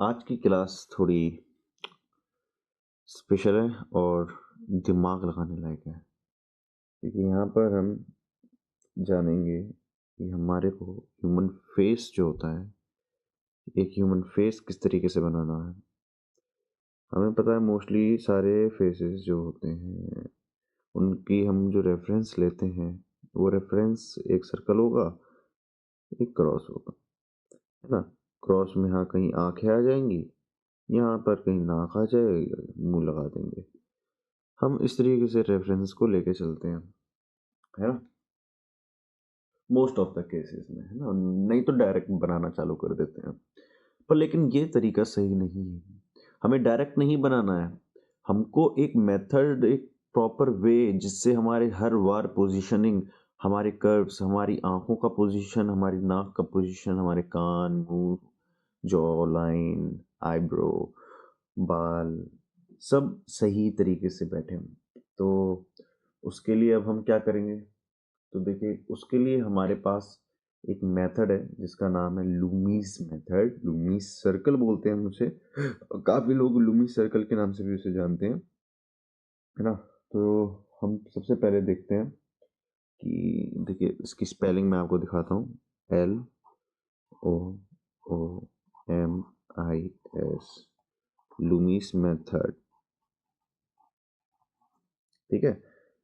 आज की क्लास थोड़ी स्पेशल है और दिमाग लगाने लायक है, क्योंकि यहाँ पर हम जानेंगे कि हमारे को ह्यूमन फेस जो होता है, एक ह्यूमन फेस किस तरीके से बनाना है। हमें पता है मोस्टली सारे फेसेस जो होते हैं उनकी हम जो रेफरेंस लेते हैं वो रेफरेंस एक सर्कल होगा, एक क्रॉस होगा, है ना। क्रॉस में यहाँ कहीं आंखें आ जाएंगी, यहाँ पर कहीं नाक आ जाएगा, मुंह लगा देंगे। हम इस तरीके से रेफरेंस को लेके चलते हैं, है ना, मोस्ट ऑफ द केसेस में, है ना। नहीं तो डायरेक्ट बनाना चालू कर देते हैं, पर लेकिन ये तरीका सही नहीं है। हमें डायरेक्ट नहीं बनाना है, हमको एक मेथड, एक प्रॉपर वे जिससे हमारे हर बार पोजीशनिंग, हमारे कर्व्स, हमारी आंखों का पोजीशन, हमारी नाक का पोजीशन, हमारे कान, मुंह, जॉ लाइन, आईब्रो, बाल, सब सही तरीके से बैठे। तो उसके लिए अब हम क्या करेंगे, तो देखिए उसके लिए हमारे पास एक मेथड है जिसका नाम है लूमीज मेथड। लूमीज सर्कल बोलते हैं उसे, काफ़ी लोग लूमीज सर्कल के नाम से भी उसे जानते हैं, है ना। तो हम सबसे पहले देखते हैं कि देखिए इसकी स्पेलिंग मैं आपको दिखाता हूँ। LOOMIS, लूमीज मेथड, ठीक है।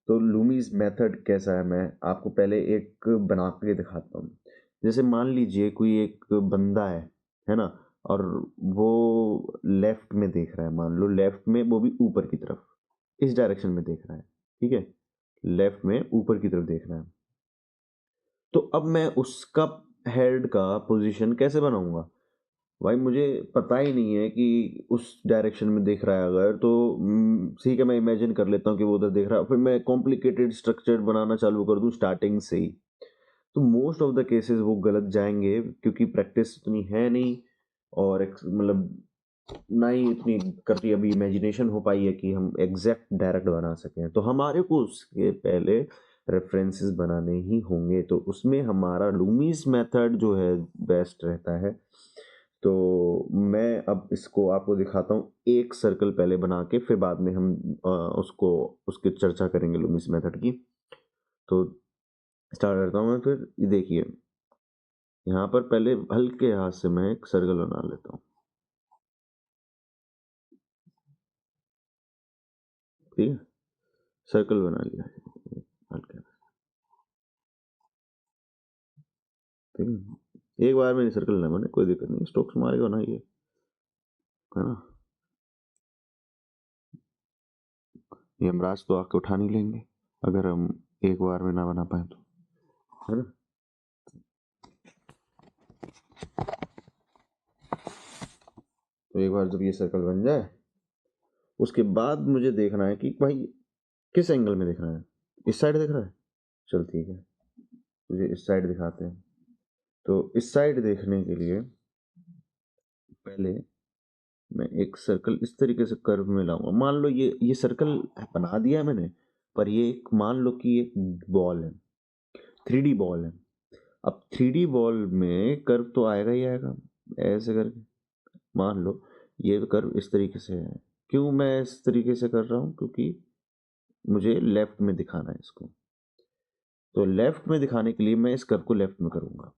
तो लूमीज मेथड कैसा है, मैं आपको पहले एक बना के दिखाता हूँ। जैसे मान लीजिए कोई एक बंदा है ना, और वो लेफ्ट में देख रहा है, मान लो लेफ्ट में, वो भी ऊपर की तरफ, इस डायरेक्शन में देख रहा है, ठीक है, लेफ्ट में ऊपर की तरफ देख रहा है। तो अब मैं उसका हेड का पोजीशन कैसे बनाऊंगा? भाई मुझे पता ही नहीं है कि उस डायरेक्शन में देख रहा है अगर, तो ठीक है, मैं इमेजिन कर लेता हूँ कि वो उधर देख रहा है, फिर मैं कॉम्प्लिकेटेड स्ट्रक्चर बनाना चालू कर दूँ स्टार्टिंग से ही, तो मोस्ट ऑफ द केसेस वो गलत जाएंगे, क्योंकि प्रैक्टिस इतनी है नहीं, और मतलब ना ही इतनी करती अभी इमेजिनेशन हो पाई है कि हम एग्जैक्ट डायरेक्ट बना सकें। तो हमारे को उसके पहले रेफरेंसेस बनाने ही होंगे, तो उसमें हमारा लूमीज मेथड जो है बेस्ट रहता है। तो मैं अब इसको आपको दिखाता हूँ, एक सर्कल पहले बना के, फिर बाद में हम उसको उसकी चर्चा करेंगे लूमीज मेथड की। तो स्टार्ट करता हूँ मैं, फिर ये देखिए यहाँ पर पहले हल्के हाथ से मैं एक सर्कल बना लेता हूँ, ठीक है, सर्कल बना लिया हल्के, ठीक है। एक बार में नहीं सर्कल ना बने, कोई दिक्कत नहीं, स्ट्रोक्स मारेगा ना ये, है ना। ये यमराज तो आके उठा नहीं लेंगे अगर हम एक बार में ना बना पाए तो, है ना। तो एक बार जब ये सर्कल बन जाए, उसके बाद मुझे देखना है कि भाई किस एंगल में देखना है। इस साइड देख रहा है, चल ठीक है, तुझे इस साइड दिखाते हैं। तो इस साइड देखने के लिए पहले मैं एक सर्कल इस तरीके से कर्व में लाऊंगा। मान लो ये सर्कल बना दिया मैंने, पर ये एक मान लो कि एक बॉल है, 3D बॉल है। अब 3D बॉल में कर्व तो आएगा ही आएगा, ऐसे करके मान लो ये कर्व इस तरीके से है। क्यों मैं इस तरीके से कर रहा हूँ? क्योंकि मुझे लेफ्ट में दिखाना है इसको। तो लेफ्ट में दिखाने के लिए मैं इस कर्व को लेफ्ट में करूंगा।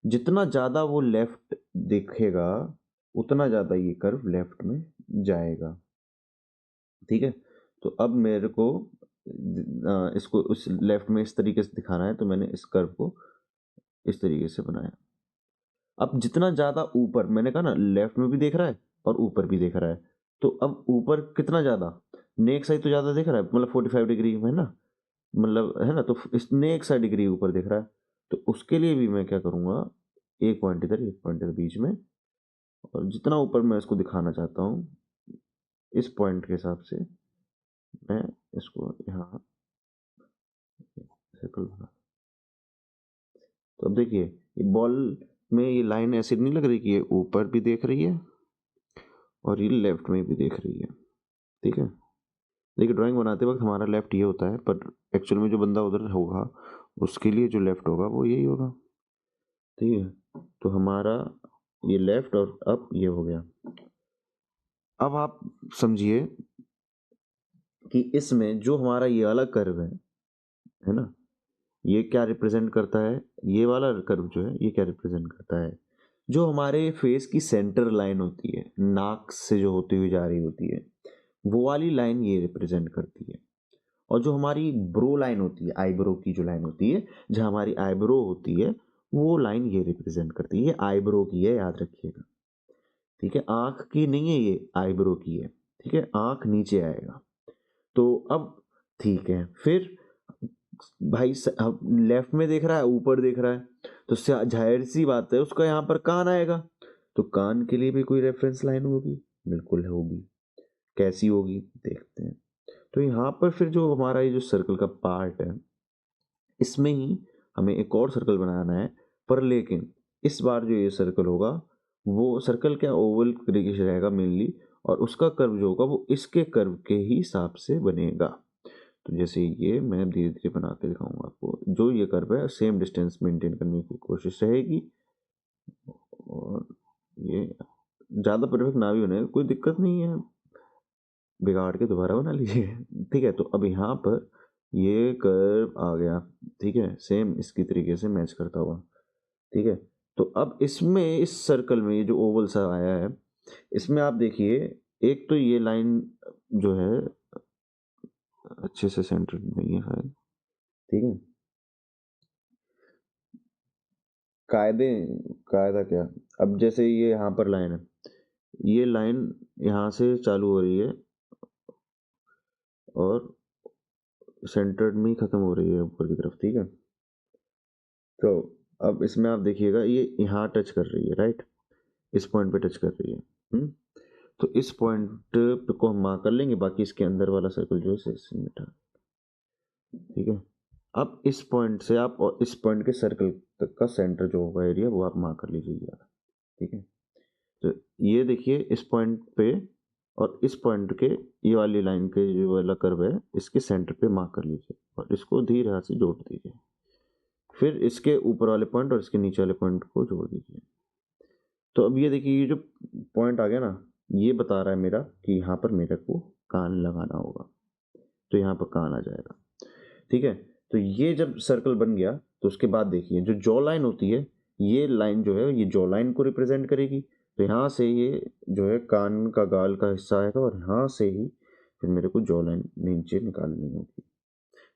जितना ज़्यादा वो लेफ्ट दिखेगा उतना ज़्यादा ये कर्व लेफ्ट में जाएगा, ठीक है। तो अब मेरे को इसको उस लेफ्ट में इस तरीके से दिखाना है, तो मैंने इस कर्व को इस तरीके से बनाया। अब जितना ज़्यादा ऊपर, मैंने कहा ना लेफ्ट में भी देख रहा है और ऊपर भी देख रहा है, तो अब ऊपर कितना ज़्यादा, नेक साइड तो ज़्यादा देख रहा है, मतलब 45 डिग्री है ना, मतलब है ना, तो इस नेक साइड डिग्री ऊपर देख रहा है। तो उसके लिए भी मैं क्या करूँगा, एक पॉइंट इधर, एक पॉइंट इधर बीच में, और जितना ऊपर मैं इसको दिखाना चाहता हूँ इस पॉइंट के हिसाब से मैं इसको यहाँ सर्कल बना। तो अब देखिए ये बॉल में ये लाइन ऐसी नहीं लग रही कि ये ऊपर भी देख रही है और ये लेफ्ट में भी देख रही है, ठीक है। देखिए ड्राइंग बनाते वक्त हमारा लेफ्ट ये होता है, पर एक्चुअल में जो बंदा उधर होगा उसके लिए जो लेफ्ट होगा वो यही होगा, ठीक है। तो हमारा ये लेफ्ट और अप ये हो गया। अब आप समझिए कि इसमें जो हमारा ये वाला कर्व है ना, ये क्या रिप्रेजेंट करता है? ये वाला कर्व जो है ये क्या रिप्रेजेंट करता है? जो हमारे फेस की सेंटर लाइन होती है, नाक से जो होती हुई जा रही होती है, वो वाली लाइन ये रिप्रेजेंट करती है। और जो हमारी ब्रो लाइन होती है, आईब्रो की जो लाइन होती है, जहाँ हमारी आईब्रो होती है, वो लाइन ये रिप्रेजेंट करती है। ये आईब्रो की है, याद रखिएगा। ठीक है, आंख की नहीं है, ये आईब्रो की है। ठीक है, आंख नीचे आएगा। तो अब ठीक है, फिर भाई लेफ्ट में देख रहा है, ऊपर देख रहा है, तो जाहिर सी बात है उसका यहाँ पर कान आएगा। तो कान के लिए भी कोई रेफरेंस लाइन होगी? बिल्कुल होगी। कैसी होगी देखते हैं। तो यहाँ पर फिर जो हमारा ये जो सर्कल का पार्ट है, इसमें ही हमें एक और सर्कल बनाना है। पर लेकिन इस बार जो ये सर्कल होगा, वो सर्कल क्या ओवल तरीके से रहेगा मेनली, और उसका कर्व जो होगा वो इसके कर्व के ही हिसाब से बनेगा। तो जैसे ये मैं धीरे धीरे बना के दिखाऊंगा आपको। जो ये कर्व है सेम डिस्टेंस मेंटेन करने की कोशिश रहेगी, और ये ज़्यादा परफेक्ट ना भी बने कोई दिक्कत नहीं है, बिगाड़ के दोबारा बना लीजिए। ठीक है, तो अब यहाँ पर ये कर्व आ गया। ठीक है, सेम इसकी तरीके से मैच करता हुआ। ठीक है, तो अब इसमें इस सर्कल में ये जो ओवल सा आया है, इसमें आप देखिए, एक तो ये लाइन जो है अच्छे से सेंटर नहीं है शायद। ठीक है, कायदे कायदा क्या, अब जैसे ये यहाँ पर लाइन है, ये लाइन यहाँ से चालू हो रही है और सेंटर्ड में ही खत्म हो रही है ऊपर की तरफ। ठीक है, तो अब इसमें आप देखिएगा ये यहाँ टच कर रही है, राइट, इस पॉइंट पे टच कर रही है। तो इस पॉइंट पे को हम मार्क कर लेंगे, बाकी इसके अंदर वाला सर्कल जो है इसे मिटा। ठीक है, अब इस पॉइंट से आप और इस पॉइंट के सर्कल तक का सेंटर जो होगा एरिया, वो आप मार्क कर लीजिएगा। ठीक है, तो ये देखिए इस पॉइंट पे और इस पॉइंट के ये वाली लाइन के जो वाला कर्व है, इसके सेंटर पे मार्क कर लीजिए और इसको धीरे हाथ से जोड़ दीजिए। फिर इसके ऊपर वाले पॉइंट और इसके नीचे वाले पॉइंट को जोड़ दीजिए। तो अब ये देखिए, ये जो पॉइंट आ गया ना, ये बता रहा है मेरा कि यहाँ पर मेरे को कान लगाना होगा। तो यहाँ पर कान आ जाएगा। ठीक है, तो ये जब सर्कल बन गया, तो उसके बाद देखिए जो जॉ लाइन होती है, ये लाइन जो है ये जॉ लाइन को रिप्रेजेंट करेगी। तो यहाँ से ये जो है कान का गाल का हिस्सा आएगा, और यहाँ से ही फिर मेरे को जॉ लाइन नीचे निकालनी होगी।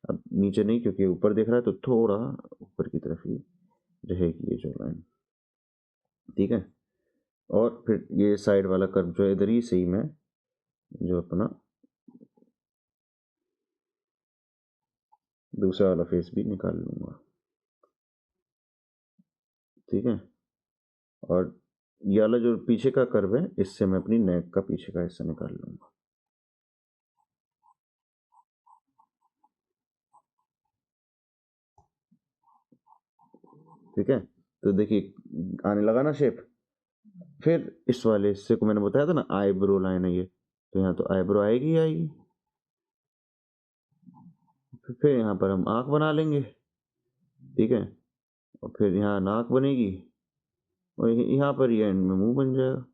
अब नीचे नहीं, क्योंकि ऊपर देख रहा है, तो थोड़ा ऊपर की तरफ ही रहेगी ये जॉ लाइन। ठीक है, और फिर ये साइड वाला कर्व जो है इधर ही से ही मैं जो अपना दूसरा वाला फेस भी निकाल लूँगा। ठीक है, और ये वाला जो पीछे का कर्व है, इससे मैं अपनी नेक का पीछे का हिस्सा निकाल लूँगा। ठीक है, तो देखिए आने लगा ना शेप। फिर इस वाले हिस्से को मैंने बताया था ना आईब्रो लाइन है ये, तो यहाँ तो आईब्रो आएगी ही आएगी। फिर यहाँ पर हम आँख बना लेंगे। ठीक है, और फिर यहाँ नाक बनेगी, और यहाँ पर ये एंड में मुंह बन जाएगा।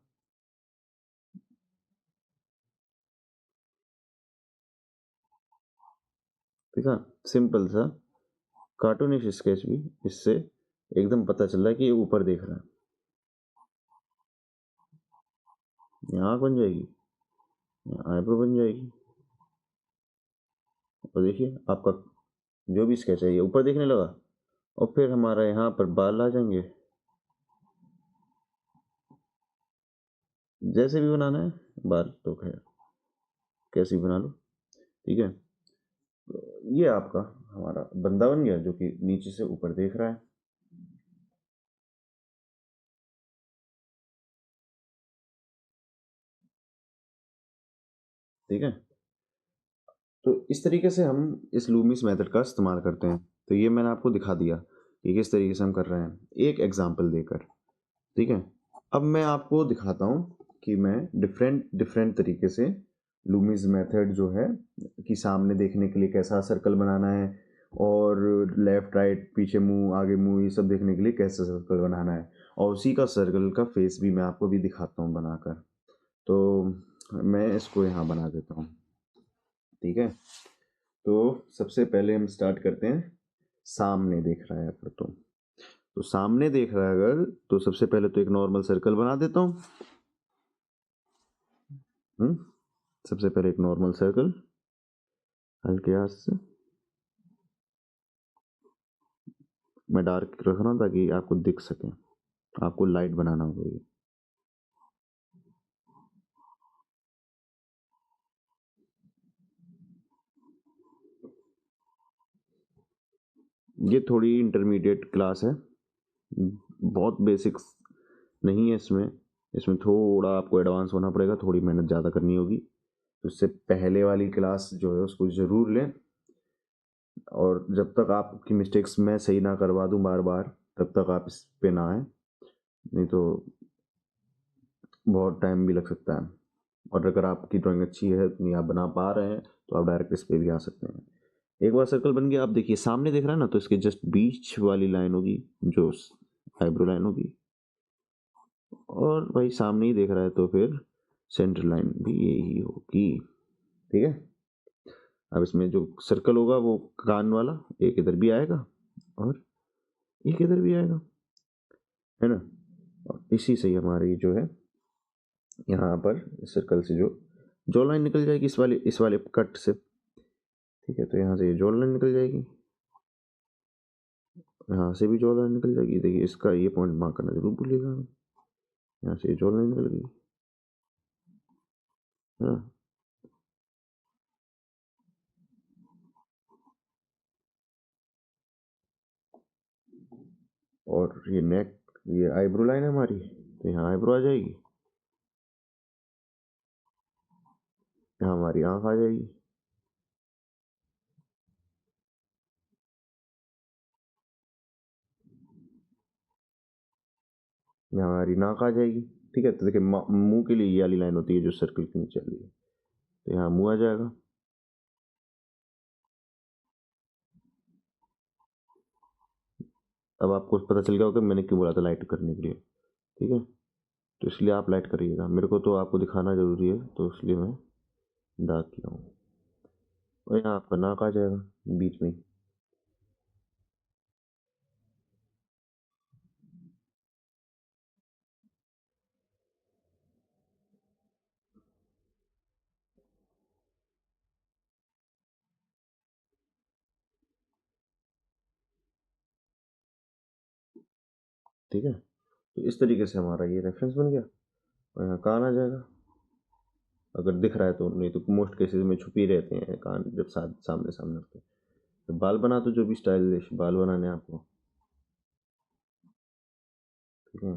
ठीक है, सिंपल सा कार्टूनिश स्केच भी इससे एकदम पता चल रहा है कि ये ऊपर देख रहा है। यहाँ आँख बन जाएगी, यहाँ आईब्रो बन जाएगी, और देखिए आपका जो भी स्केच है ये ऊपर देखने लगा। और फिर हमारा यहाँ पर बाल आ जाएंगे, जैसे भी बनाना है बाल तो खैर कैसे भी बना लो। ठीक है, तो ये आपका हमारा बंदा बन गया जो कि नीचे से ऊपर देख रहा है। ठीक है, तो इस तरीके से हम इस लूमिस मेथड का इस्तेमाल करते हैं। तो ये मैंने आपको दिखा दिया कि किस तरीके से हम कर रहे हैं, एक एग्जाम्पल देकर। ठीक है, अब मैं आपको दिखाता हूँ कि मैं डिफरेंट डिफरेंट तरीके से लूमिस मेथड जो है कि सामने देखने के लिए कैसा सर्कल बनाना है, और लेफ्ट राइट पीछे मुंह आगे मुंह ये सब देखने के लिए कैसा सर्कल बनाना है, और उसी का सर्कल का फेस भी मैं आपको भी दिखाता हूँ बनाकर। तो मैं इसको यहाँ बना देता हूँ, ठीक है। तो सबसे पहले हम स्टार्ट करते हैं, सामने देख रहा है अगर तो सामने देख रहा है अगर, तो सबसे पहले तो एक नॉर्मल सर्कल बना देता हूँ। सबसे पहले एक नॉर्मल सर्कल हल्के हाथ से मैं डार्क रख रहा हूँ ताकि आपको दिख सके, आपको लाइट बनाना होगा ये थोड़ी इंटरमीडिएट क्लास है, बहुत बेसिक्स नहीं है इसमें, इसमें थोड़ा आपको एडवांस होना पड़ेगा, थोड़ी मेहनत ज़्यादा करनी होगी। तो इससे पहले वाली क्लास जो है उसको ज़रूर लें, और जब तक आपकी मिस्टेक्स मैं सही ना करवा दूं बार बार, तब तक आप इस पे ना आए, नहीं तो बहुत टाइम भी लग सकता है। और अगर आपकी ड्राइंग अच्छी है, नहीं आप बना पा रहे हैं, तो आप डायरेक्ट इस पे भी आ सकते हैं। एक बार सर्कल बन गया, आप देखिए सामने दिख रहा है ना, तो इसके जस्ट बीच वाली लाइन होगी जो आईब्रो लाइन होगी, और भाई सामने ही देख रहा है तो फिर सेंटर लाइन भी यही होगी, ठीक है। अब इसमें जो सर्कल होगा वो कान वाला एक इधर भी आएगा और एक इधर भी आएगा, है ना। और इसी से ही हमारी जो है यहाँ पर सर्कल से जो लाइन निकल जाएगी इस वाले कट से, ठीक है। तो यहाँ से ये जो लाइन निकल जाएगी, यहाँ से भी जो लाइन निकल जाएगी, देखिए इसका ये पॉइंट मार्क करना जरूर भूलिएगा। यहाँ से जो लाइन निकल गई, हाँ। और ये नेक, ये आईब्रो लाइन है हमारी, तो यहाँ आईब्रो आ जाएगी, यहाँ हमारी आँख आ जाएगी, यहाँ हमारी नाक आ जाएगी, ठीक है। तो देखिए मुंह के लिए ये वाली लाइन होती है जो सर्कल के नीचे वाली है, तो यहाँ मुंह आ जाएगा। अब आपको पता चल गया होगा मैंने क्यों बोला था लाइट करने के लिए, ठीक है। तो इसलिए आप लाइट करिएगा, मेरे को तो आपको दिखाना जरूरी है, तो इसलिए मैं डार्क किया हूँ। और यहाँ आपका नाक आ जाएगा बीच में ही। ठीक है, तो इस तरीके से हमारा ये रेफरेंस बन गया, और यहाँ कान आ जाएगा अगर दिख रहा है तो, नहीं तो मोस्ट केसेस में छुपी रहते हैं कान जब सामने सामने होते हैं। तो बाल बना तो जो भी स्टाइलिश बाल बनाने हैं आपको, ठीक है।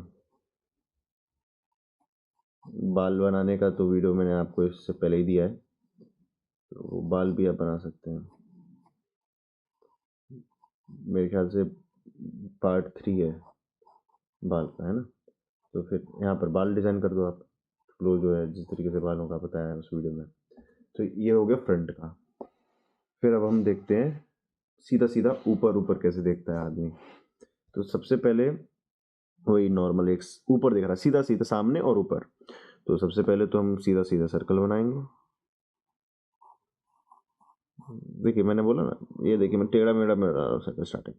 बाल बनाने का तो वीडियो मैंने आपको इससे पहले ही दिया है, तो वो बाल भी आप बना सकते हैं, मेरे ख्याल से पार्ट 3 है बाल का, है ना। तो फिर यहाँ पर बाल डिज़ाइन कर दो आप, फ्लो जो है जिस तरीके से बालों का बताया है उस वीडियो में। तो ये हो गया फ्रंट का। फिर अब हम देखते हैं सीधा सीधा ऊपर ऊपर कैसे देखता है आदमी। तो सबसे पहले वही नॉर्मल एक ऊपर देख रहा है, सीधा सीधा सामने और ऊपर। तो सबसे पहले तो हम सीधा सीधा सर्कल बनाएंगे। देखिए मैंने बोला ना, ये देखिए मैं टेढ़ा मेढ़ा बना रहा हूँ सर्कल स्टार्टिंग,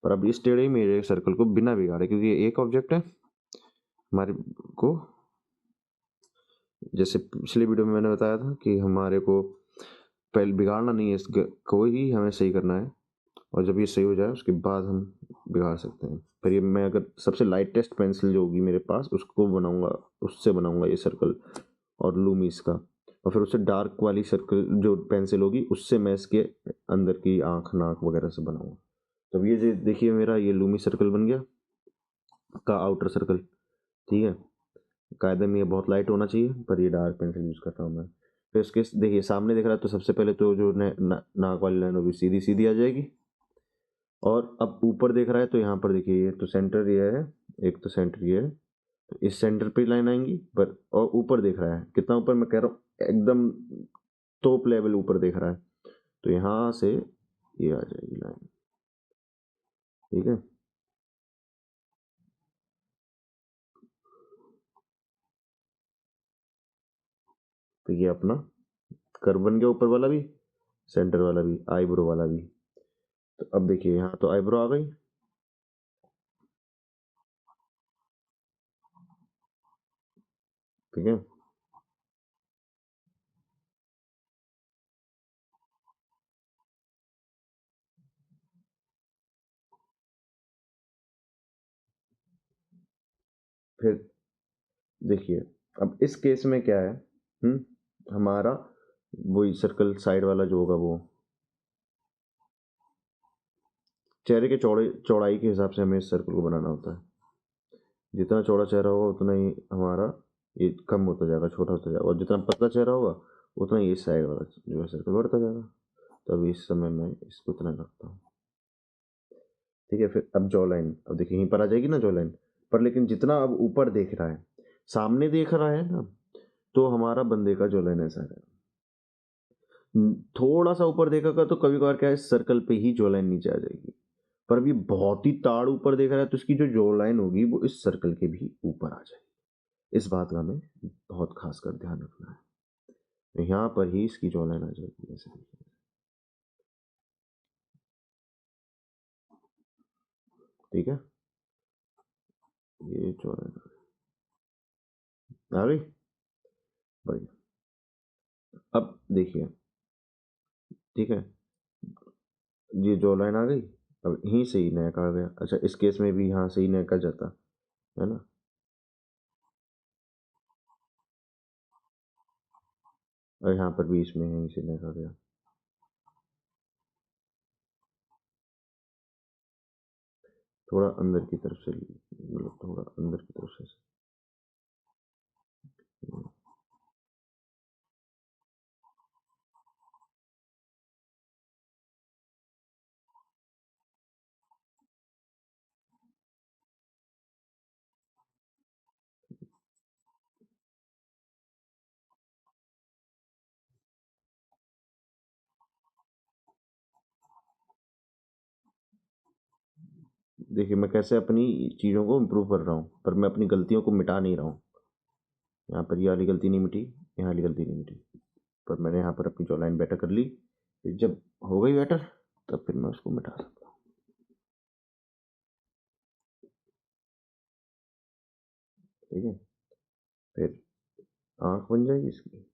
पर अब इस टेढ़े मेढ़े सर्कल को बिना बिगाड़े, क्योंकि ये एक ऑब्जेक्ट है हमारे को, जैसे पिछले वीडियो में मैंने बताया था कि हमारे को पहले बिगाड़ना नहीं है, इसको ही हमें सही करना है, और जब ये सही हो जाए उसके बाद हम बिगाड़ सकते हैं। फिर ये मैं अगर सबसे लाइटेस्ट पेंसिल जो होगी मेरे पास उसको बनाऊंगा, उससे बनाऊंगा ये सर्कल और लूमीस का, और फिर उससे डार्क वाली सर्कल जो पेंसिल होगी उससे मैं इसके अंदर की आँख नाक वगैरह से बनाऊंगा। तब ये देखिए मेरा ये लूमी सर्कल बन गया का आउटर सर्कल, ठीक है। कायदे में ये बहुत लाइट होना चाहिए, पर ये डार्क पेंसिल यूज़ कर रहा हूँ मैं। फिर इसके देखिए सामने दिख रहा है, तो सबसे पहले तो जो नाक वाली लाइन होगी सीधी सीधी आ जाएगी, और अब ऊपर देख रहा है तो यहाँ पर देखिए ये तो सेंटर ये है, एक तो सेंटर ये है, तो इस सेंटर पे लाइन आएंगी, पर और ऊपर देख रहा है कितना ऊपर, मैं कह रहा हूँ एकदम टॉप लेवल ऊपर देख रहा है, तो यहाँ से ये आ जाएगी लाइन, ठीक है। तो ये अपना कर्व बन गया, ऊपर वाला भी, सेंटर वाला भी, आईब्रो वाला भी। तो अब देखिए यहाँ तो आईब्रो आ गई, ठीक है। फिर देखिए अब इस केस में क्या है, हमारा वही सर्कल साइड वाला जो होगा वो चेहरे के चौड़ाई के हिसाब से हमें इस सर्कल को बनाना होता है। जितना चौड़ा चेहरा होगा उतना ही हमारा ये कम होता जाएगा, छोटा होता जाएगा, और जितना पतला चेहरा होगा उतना ही इस साइड वाला जो है सर्कल बढ़ता जाएगा। तो अभी इस समय मैं इसको इतना करता हूँ, ठीक है। फिर अब जॉ लाइन, अब देखिए यहीं पर आ जाएगी ना जॉ लाइन पर, लेकिन जितना अब ऊपर देख रहा है, सामने देख रहा है ना, तो हमारा बंदे का जॉ लाइन ऐसा है। थोड़ा सा ऊपर देखेगा तो कभी कभार क्या है, सर्कल पे ही जॉ लाइन नीचे आ जाएगी। पर अभी बहुत ही ताड़ ऊपर देख रहा है तो इसकी जो जॉ लाइन होगी वो इस सर्कल के भी ऊपर आ जाएगी। इस बात का हमें बहुत खास कर ध्यान रखना है। तो यहाँ पर ही इसकी जॉ लाइन आ जाएगी ऐसे देखिए, ठीक है। ये जॉ लाइन आ गई, बढ़िया। अब देखिए, ठीक है, ये जॉ लाइन आ गई। अब यहीं से ही नेक आ गया। अच्छा, इस केस में भी यहाँ से ही नेक आ जाता है ना। और यहाँ पर भी इसमें यहीं से नेक आ गया। थोड़ा अंदर की तरफ से, मतलब थोड़ा अंदर की तरफ से। देखिए मैं कैसे अपनी चीज़ों को इम्प्रूव कर रहा हूँ, पर मैं अपनी गलतियों को मिटा नहीं रहा हूँ। यहाँ पर ये वाली गलती नहीं मिटी, यहाँ वाली गलती नहीं मिटी, पर मैंने यहाँ पर अपनी जॉ लाइन बेटर कर ली। फिर जब हो गई बेटर, तब फिर मैं उसको मिटा सकता हूँ, ठीक है। फिर आँख बन जाएगी इसकी।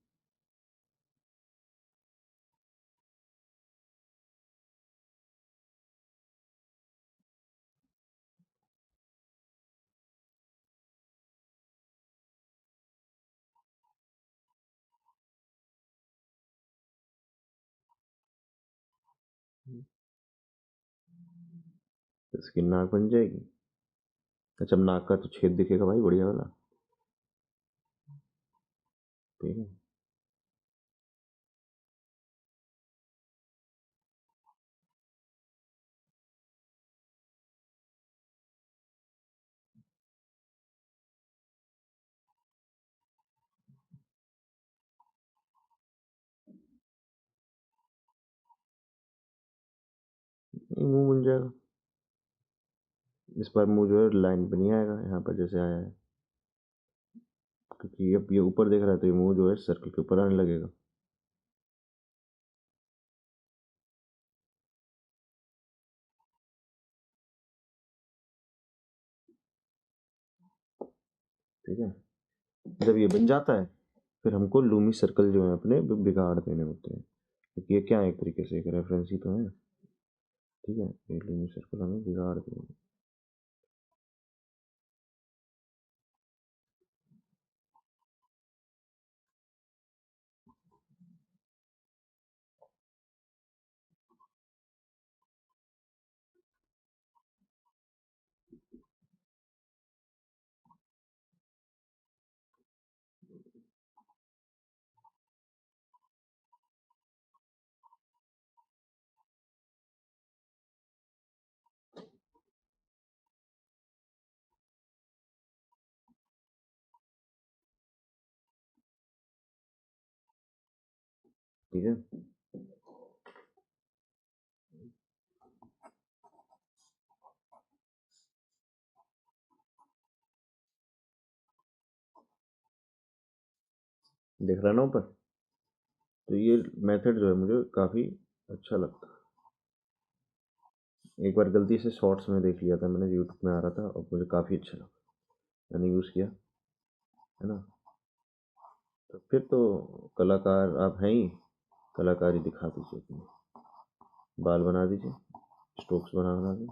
इसकी नाक बन जाएगी। अच्छा, अब नाक का तो छेद दिखेगा भाई, बढ़िया वाला, ठीक है। ये मुंह बन जाएगा। इस बार मुंह जो है लाइन पे नहीं आएगा यहाँ पर जैसे आया है, क्योंकि अब ये ऊपर देख रहा है तो ये मुंह जो है सर्कल के ऊपर आने लगेगा। ठीक है, जब ये बन जाता है फिर हमको लूमी सर्कल जो है अपने बिगाड़ देने होते हैं, क्योंकि ये क्या है, एक तरीके से एक रेफरेंस ही तो है, ठीक है। ये लूमी सर्कल हमें बिगाड़ देंगे, ठीक है। देख रहा ना ऊपर। तो ये मेथड जो है मुझे काफ़ी अच्छा लगता है। एक बार गलती से शॉर्ट्स में देख लिया था मैंने, यूट्यूब में आ रहा था और मुझे काफ़ी अच्छा लगा, मैंने यूज़ किया, है ना। तो फिर तो कलाकार आप हैं ही, कलाकारी दिखा दीजिए अपनी, बाल बना दीजिए, स्ट्रोक्स बना दीजिए,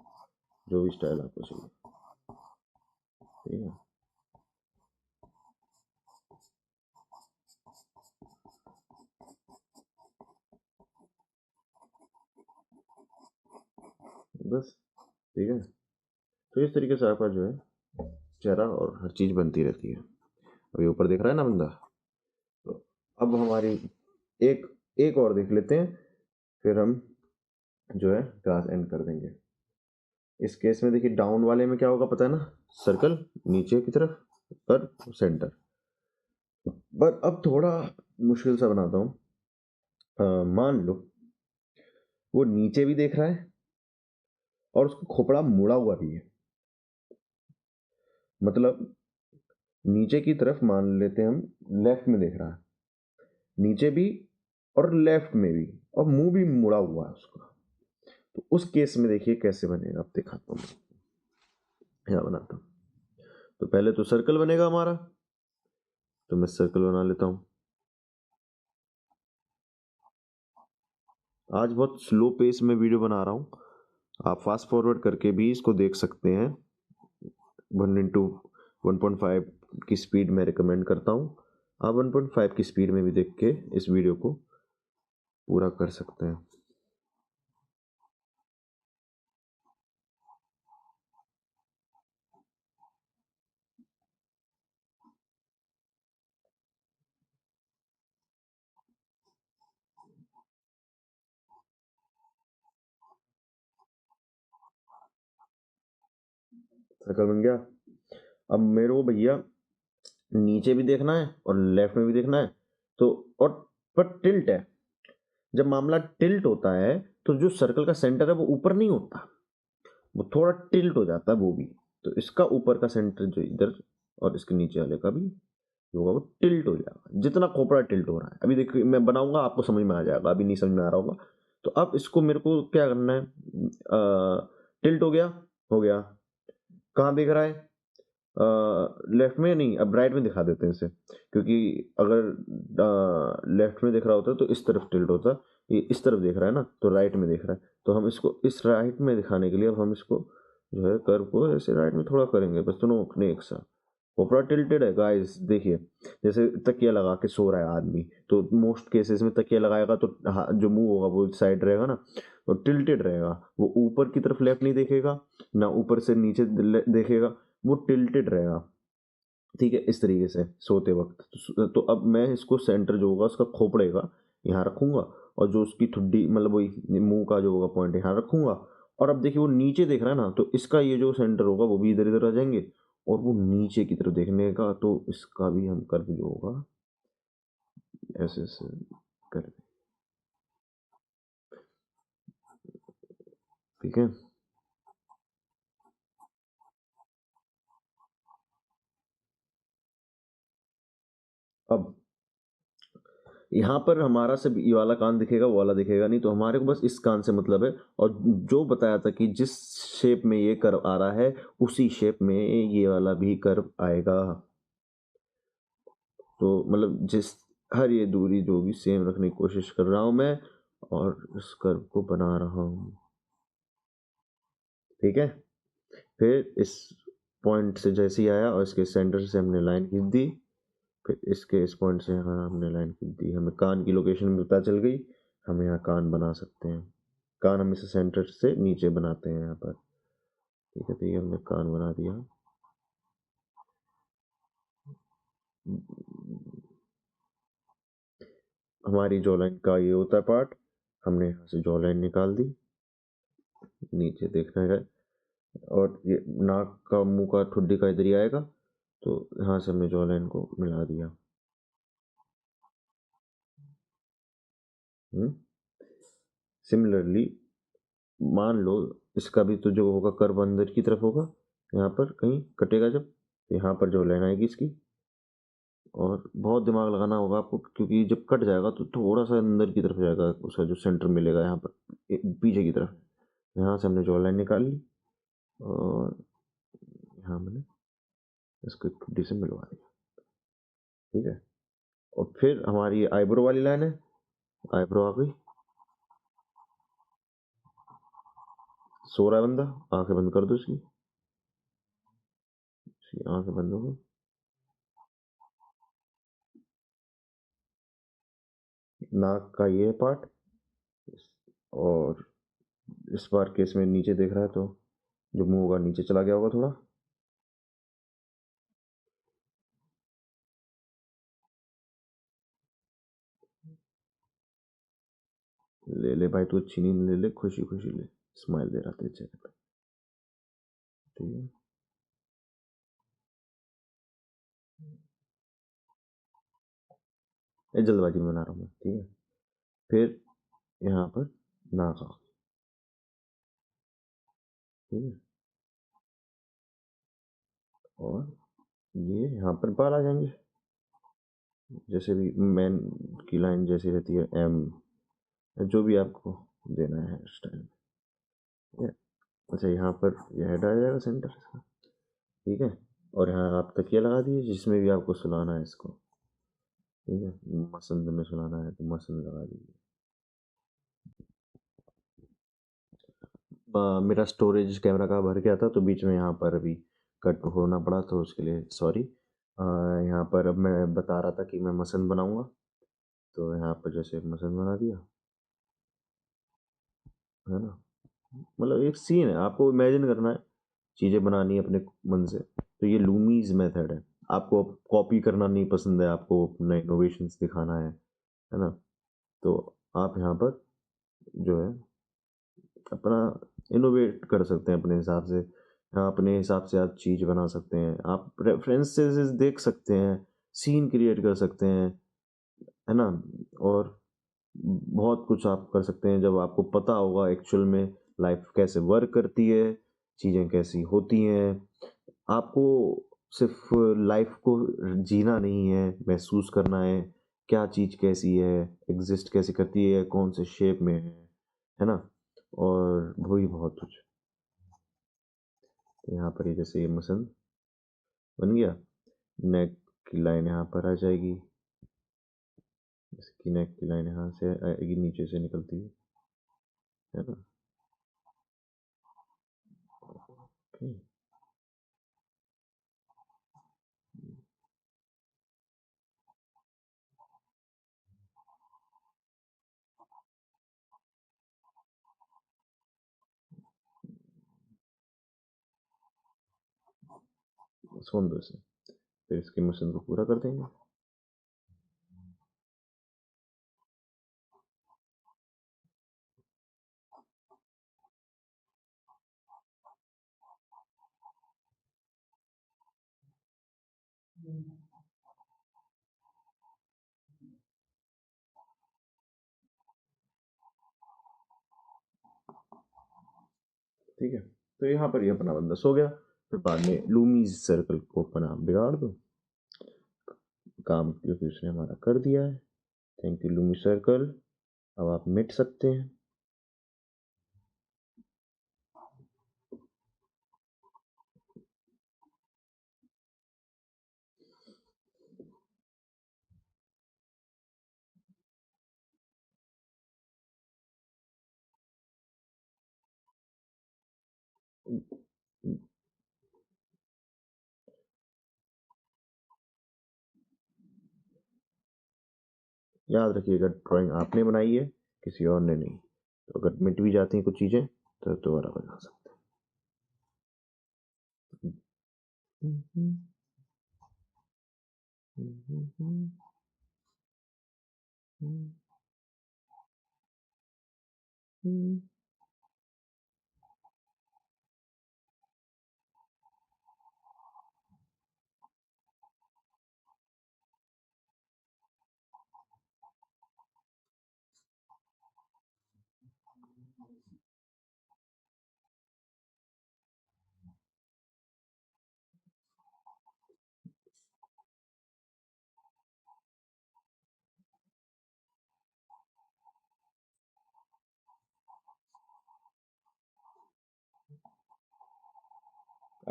जो भी स्टाइल आपको चाहिए, ठीक है। बस ठीक है। तो इस तरीके से आपका जो है चेहरा और हर चीज़ बनती रहती है। अभी ऊपर देख रहा है ना बंदा, तो अब हमारी एक एक और देख लेते हैं, फिर हम जो है क्लास एंड कर देंगे। इस केस में देखिए डाउन वाले में क्या होगा पता है ना, सर्कल नीचे की तरफ पर सेंटर। पर अब थोड़ा मुश्किल सा बनाता हूँ। मान लो वो नीचे भी देख रहा है और उसका खोपड़ा मुड़ा हुआ भी है, मतलब नीचे की तरफ मान लेते हैं हम लेफ्ट में देख रहा है, नीचे भी और लेफ्ट में भी, और मुंह भी मुड़ा हुआ है उसका। तो उस केस में देखिए कैसे बनेगा, अब दिखाता हूँ, यहाँ बनाता हूँ। तो पहले तो सर्कल बनेगा हमारा, तो मैं सर्कल बना लेता हूँ। आज बहुत स्लो पेस में वीडियो बना रहा हूँ, आप फास्ट फॉरवर्ड करके भी इसको देख सकते हैं। 1:1.5 की स्पीड मैं रिकमेंड करता हूँ, आप 1.5 की स्पीड में भी देख के इस वीडियो को पूरा कर सकते हैं। सर्कल बन गया। अब मेरे को भैया नीचे भी देखना है और लेफ्ट में भी देखना है, तो और पर टिल्ट है, जब मामला टिल्ट होता है तो जो सर्कल का सेंटर है वो ऊपर नहीं होता, वो थोड़ा टिल्ट हो जाता है वो भी। तो इसका ऊपर का सेंटर जो इधर और इसके नीचे वाले का भी होगा वो टिल्ट हो जाएगा, जितना खोपड़ा टिल्ट हो रहा है। अभी देखिए मैं बनाऊंगा आपको समझ में आ जाएगा, अभी नहीं समझ में आ रहा होगा। तो अब इसको मेरे को क्या करना है, टिल्ट हो गया, हो गया, कहाँ दिख रहा है, लेफ्ट में नहीं, अब राइट में दिखा देते हैं इसे, क्योंकि अगर लेफ्ट में दिख रहा होता तो इस तरफ टिल्ट होता, ये इस तरफ देख रहा है ना तो राइट में देख रहा है। तो हम इसको इस राइट में दिखाने के लिए अब हम इसको जो है कर्व को ऐसे राइट में थोड़ा करेंगे, बस दोनों अपने एक साथ। ऊपर टिल्टेड है गाइस, देखिए जैसे तकिया लगा के सो रहा है आदमी, तो मोस्ट केसेस में तकिया लगाएगा तो जो मुंह होगा वो साइड रहेगा ना, तो टिल्टेड रहेगा, वो ऊपर की तरफ लेफ्ट नहीं देखेगा ना ऊपर से नीचे देखेगा, वो टिल्टेड रहेगा। ठीक है, इस तरीके से सोते वक्त। तो अब मैं इसको सेंटर जो होगा उसका खोपड़े का यहाँ रखूंगा, और जो उसकी ठुड्डी मतलब वही मुंह का जो होगा पॉइंट यहाँ रखूंगा। और अब देखिए वो नीचे देख रहा है ना, तो इसका ये जो सेंटर होगा वो भी इधर इधर आ जाएंगे, और वो नीचे की तरफ देखने का, तो इसका भी हम कर्व जो होगा ऐसे ऐसे कर, ठीक है। अब यहाँ पर हमारा सिर्फ ये वाला कान दिखेगा, वो वाला दिखेगा नहीं, तो हमारे को बस इस कान से मतलब है। और जो बताया था कि जिस शेप में ये कर्व आ रहा है उसी शेप में ये वाला भी कर्व आएगा। तो मतलब जिस हर ये दूरी जो भी सेम रखने की कोशिश कर रहा हूँ मैं, और इस कर्व को बना रहा हूँ, ठीक है। फिर इस पॉइंट से जैसे ही आया और इसके सेंटर से हमने लाइन खींच दी, फिर इसके इस पॉइंट से यहाँ हमने लाइन खींच दी, हमें कान की लोकेशन भी पता चल गई, हम यहाँ कान बना सकते हैं। कान हम इसे सेंटर से नीचे बनाते हैं यहाँ पर, ठीक है। तो ये हमने कान बना दिया। हमारी जॉ लाइन का ये होता है पार्ट, हमने यहाँ से जॉ लाइन निकाल दी, नीचे देखना है, और ये नाक का मुंह का ठुड्डी का इधर ही आएगा, तो यहाँ से हमने जॉ लाइन को मिला दिया। सिमिलरली मान लो इसका भी तो जो होगा कर्व अंदर की तरफ होगा, यहाँ पर कहीं कटेगा जब, तो यहाँ पर जो लाइन आएगी इसकी, और बहुत दिमाग लगाना होगा आपको, क्योंकि जब कट जाएगा तो थोड़ा सा अंदर की तरफ जाएगा, उसका जो सेंटर मिलेगा यहाँ पर पीछे की तरफ। यहाँ से हमने जॉ लाइन निकाल ली और यहाँ मैंने इसको एक टुड्डी से मिलवा दिया। ठीक है, और फिर हमारी आईब्रो वाली लाइन है, आईब्रो आ गई। सो रहा है बंदा, आंखें बंद कर दो इसकी, आंखें बंद हो गई। नाक का ये पार्ट, और इस बार केस में नीचे देख रहा है तो जो मुंह होगा नीचे चला गया होगा थोड़ा। ले ले भाई, तू अच्छी नींद ले ले, खुशी खुशी ले, स्माइल दे रहा तेरे चेहरे पे। ठीक है, ये जल्दबाजी में बना रहा हूँ मैं। ठीक है, फिर यहाँ पर नाक आ, ठीक है, और ये यहाँ पर बाल आ जाएंगे, जैसे भी मैन की लाइन जैसी रहती है, एम, जो भी आपको देना है स्टाइल। अच्छा, यहाँ पर यह हेड आ जाएगा सेंटर इसका। ठीक है, और यहाँ आप तकिया लगा दीजिए जिसमें भी आपको सुलाना है इसको। ठीक है, मसंद में सुलाना है तो मसंद लगा दीजिए। मेरा स्टोरेज कैमरा का भर गया था तो बीच में यहाँ पर अभी कट होना पड़ा, तो उसके लिए सॉरी। यहाँ पर अब मैं बता रहा था कि मैं मसंद बनाऊंगा, तो यहाँ पर जैसे एक मसंद बना दिया, है ना। मतलब एक सीन है, आपको इमेजिन करना है, चीज़ें बनानी है अपने मन से, तो ये लूमीज मेथड है। आपको कॉपी करना नहीं पसंद है, आपको अपना इनोवेशंस दिखाना है ना, तो आप यहाँ पर जो है अपना इनोवेट कर सकते हैं अपने हिसाब से। हाँ, अपने हिसाब से आप चीज़ बना सकते हैं, आप रेफरेंसेस देख सकते हैं, सीन क्रिएट कर सकते हैं, है ना। और बहुत कुछ आप कर सकते हैं जब आपको पता होगा एक्चुअल में लाइफ कैसे वर्क करती है, चीज़ें कैसी होती हैं। आपको सिर्फ लाइफ को जीना नहीं है, महसूस करना है, क्या चीज़ कैसी है, एग्जिस्ट कैसे करती है, कौन से शेप में है ना। और वही बहुत कुछ। तो यहाँ पर ये जैसे ये मसल बन गया, नेक की लाइन यहाँ पर आ जाएगी, इसकी नेक की लाइन यहाँ से आएगी, नीचे से निकलती है ना। ओके, सोन दो इसे, फिर इसके मिशन को पूरा कर देंगे। ठीक है, तो यहाँ पर ये अपना बंदा सो गया, फिर बाद में लूमीज सर्कल को अपना बिगाड़ दो, काम क्योंकि उसने हमारा कर दिया है। थैंक यू लूमी सर्कल, अब आप मिट सकते हैं। याद रखिएगा, ड्राइंग आपने बनाई है, किसी और ने नहीं, तो अगर मिट भी जाती हैं कुछ चीज़ें तो दोबारा बना सकते हैं।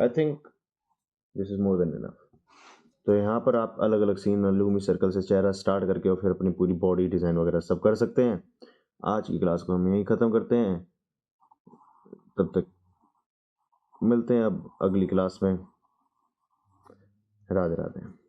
I think this is more than enough. तो यहाँ पर आप अलग-अलग सीन लूमी सर्कल से चेहरा स्टार्ट करके और फिर अपनी पूरी बॉडी डिज़ाइन वगैरह सब कर सकते हैं। आज की क्लास को हम यहीं ख़त्म करते हैं। तब तक मिलते हैं अब अगली क्लास में। राधे-राधे।